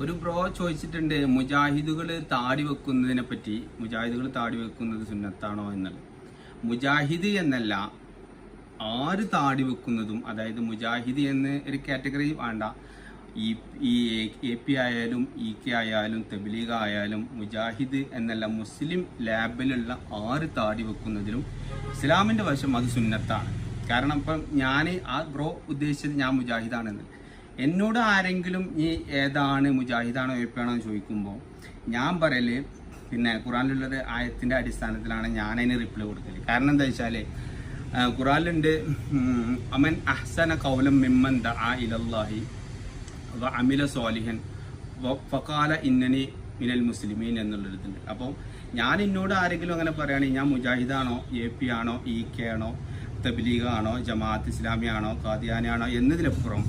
ഒരു ബ്രോ ചോദിച്ചിട്ടുണ്ട് മുജാഹിദുകൾ താടി വെക്കുന്നതിനെ പറ്റി, മുജാഹിദുകൾ താടി വെക്കുന്നത് സുന്നത്താണോ എന്നുള്ളത്. മുജാഹിദ് എന്നല്ല, ആര് താടി വെക്കുന്നതും, അതായത് മുജാഹിദ് എന്ന് ഒരു കാറ്റഗറി വേണ്ട, ഈ AP ആയാലും EK ആയാലും തബ്ലീഗ് ആയാലും മുജാഹിദ് എന്നല്ല, മുസ്ലിം ലാബിലുള്ള ആര് താടി വെക്കുന്നതിലും ഇസ്ലാമിൻ്റെ വശം അത് സുന്നത്താണ്. കാരണം ഇപ്പം ഞാൻ ആ ബ്രോ ഉദ്ദേശിച്ചത് ഞാൻ മുജാഹിദാണെന്ന്. എന്നോട് ആരെങ്കിലും ഈ ഏതാണ് മുജാഹിദാണോ AP ആണോ എന്ന് ചോദിക്കുമ്പോൾ ഞാൻ പറയല് പിന്നെ ഖുറാനിലുള്ളൊരു ആയത്തിൻ്റെ അടിസ്ഥാനത്തിലാണ് ഞാൻ അതിന് റിപ്ലൈ കൊടുക്കല്. കാരണം എന്താ വെച്ചാൽ ഖുറാനിലുണ്ട് അമൻ അഹ്സന ഖൗലം മിമ്മൻ ദഅ ഇലല്ലാഹി വ അമില സ്വാലിഹൻ ഫഖാല ഇന്നനി മിനൽ മുസ്ലിമീൻ എന്നുള്ളൊരിതുണ്ട്. അപ്പോൾ ഞാൻ എന്നോട് ആരെങ്കിലും അങ്ങനെ പറയുകയാണെങ്കിൽ ഞാൻ മുജാഹിദാണോ AP ആണോ EK ആണോ തബ്ലീഗ് ആണോ ജമാഅത്ത് ഇസ്ലാമി ആണോ ഖാദിയാനി ആണോ എന്നതിലപ്പുറം